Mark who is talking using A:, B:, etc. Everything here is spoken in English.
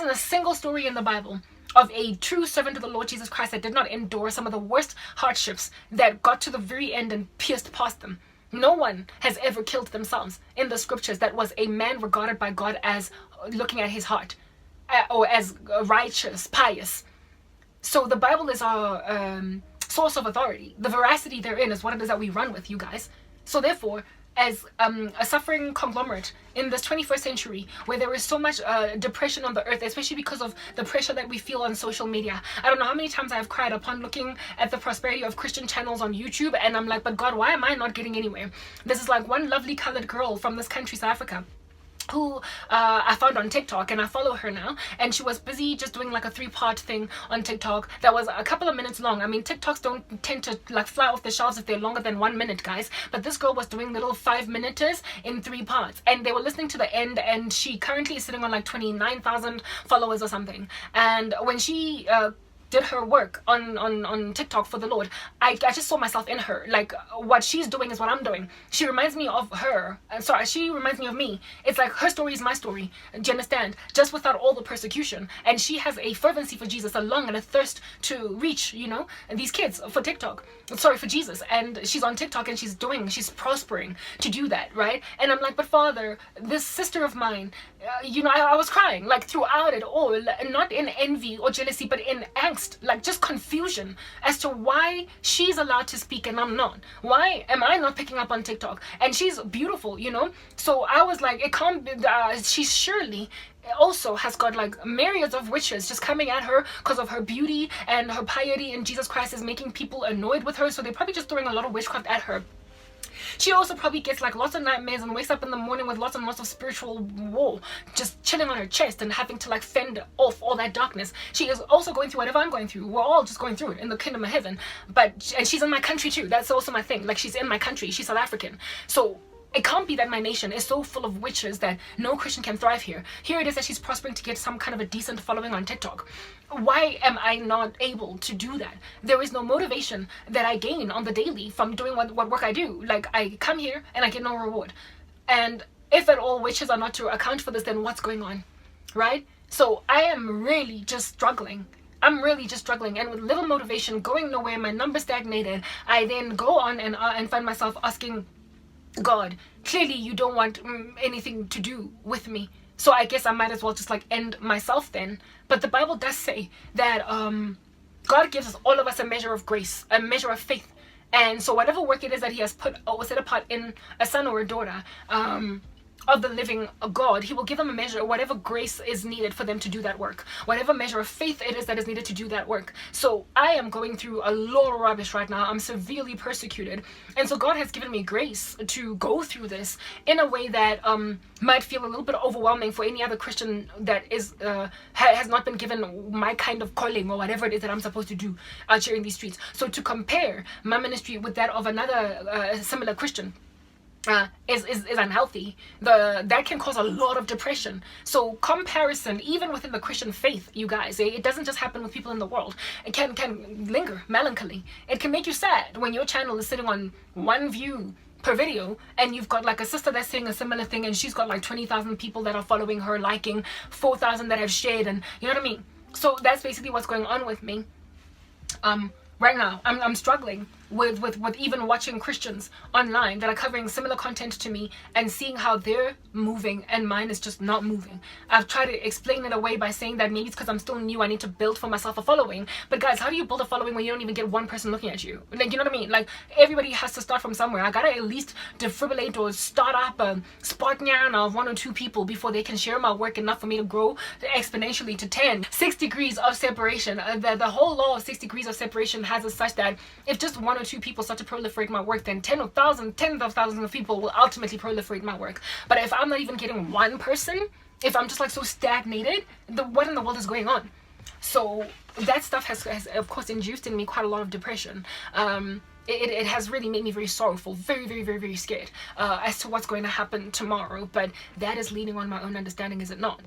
A: isn't a single story in the Bible of a true servant of the Lord Jesus Christ that did not endure some of the worst hardships that got to the very end and pierced past them. No one has ever killed themselves in the scriptures that was a man regarded by God as looking at his heart, or as righteous, pious. So the Bible is our source of authority. The veracity therein is what it is that we run with, you guys. So therefore, as a suffering conglomerate in this 21st century, where there is so much depression on the earth, especially because of the pressure that we feel on social media. I don't know how many times I've cried upon looking at the prosperity of Christian channels on YouTube, and I'm like, but God, why am I not getting anywhere? This is like one lovely colored girl from this country, South Africa, who I found on TikTok, and I follow her now, and she was busy just doing like a 3-part thing on TikTok that was a couple of minutes long. I mean, TikToks don't tend to like fly off the shelves if they're longer than 1 minute, guys, but this girl was doing little 5-minuters in 3 parts, and they were listening to the end, and she currently is sitting on like 29,000 followers or something. And when she did her work on TikTok for the Lord, I just saw myself in her. Like, what she's doing is what I'm doing. She reminds me of her. Sorry, she reminds me of me. It's like her story is my story. Do you understand? Just without all the persecution. And she has a fervency for Jesus, a longing and a thirst to reach, you know, these kids for TikTok. Sorry, for Jesus. And she's on TikTok and she's prospering to do that, right? And I'm like, but Father, this sister of mine, you know, I was crying like throughout it all, not in envy or jealousy, but in angst, like just confusion as to why she's allowed to speak and I'm not. Why am I not picking up on TikTok? And she's beautiful, you know. So I was like, it can't be. She surely also has got like myriads of witches just coming at her because of her beauty, and her piety in Jesus Christ is making people annoyed with her. So they're probably just throwing a lot of witchcraft at her. She also probably gets like lots of nightmares and wakes up in the morning with lots and lots of spiritual war just chilling on her chest and having to like fend off all that darkness. She is also going through whatever I'm going through. We're all just going through it in the kingdom of heaven. And she's in my country too. That's also my thing. Like, she's in my country. She's South African. So it can't be that my nation is so full of witches that no Christian can thrive here. Here it is that she's prospering to get some kind of a decent following on TikTok. Why am I not able to do that? There is no motivation that I gain on the daily from doing what work I do. Like, I come here and I get no reward. And if at all witches are not to account for this, then what's going on, right? So I am really just struggling. I'm really just struggling, and with little motivation, going nowhere, my numbers stagnated. I then go on and find myself asking God, clearly you don't want anything to do with me, so I guess I might as well just like end myself then. But the Bible does say that God gives us, all of us, a measure of grace, a measure of faith, and so whatever work it is that he has put or set apart in a son or a daughter of the living God, he will give them a measure, whatever grace is needed for them to do that work, whatever measure of faith it is that is needed to do that work. So I am going through a lot of rubbish right now. I'm severely persecuted, and so God has given me grace to go through this in a way that might feel a little bit overwhelming for any other Christian that is has not been given my kind of calling or whatever it is that I'm supposed to do out here in these streets. So to compare my ministry with that of another similar Christian is unhealthy. That can cause a lot of depression. So comparison, even within the Christian faith, you guys, it doesn't just happen with people in the world. It can linger, melancholy. It can make you sad when your channel is sitting on 1 view per video, and you've got like a sister that's saying a similar thing, and she's got like 20,000 people that are following her, liking, 4,000 that have shared, and you know what I mean. So that's basically what's going on with me. Right now, I'm struggling with even watching Christians online that are covering similar content to me and seeing how they're moving and mine is just not moving. I've tried to explain it away by saying that maybe it's because I'm still new, I need to build for myself a following. But guys, how do you build a following when you don't even get one person looking at you? Like, you know what I mean? Like, everybody has to start from somewhere. I gotta at least defibrillate or start up a spartan of 1 or 2 people before they can share my work enough for me to grow exponentially to 10. 6 degrees of separation. The whole law of 6 degrees of separation has it such that if just 1 or 2 people start to proliferate my work, then tens of thousands of people will ultimately proliferate my work. But if I'm not even getting one person, if I'm just like so stagnated, what in the world is going on? So that stuff has of course induced in me quite a lot of depression. It has really made me very sorrowful, very scared as to what's going to happen tomorrow. But that is leaning on my own understanding, is it not?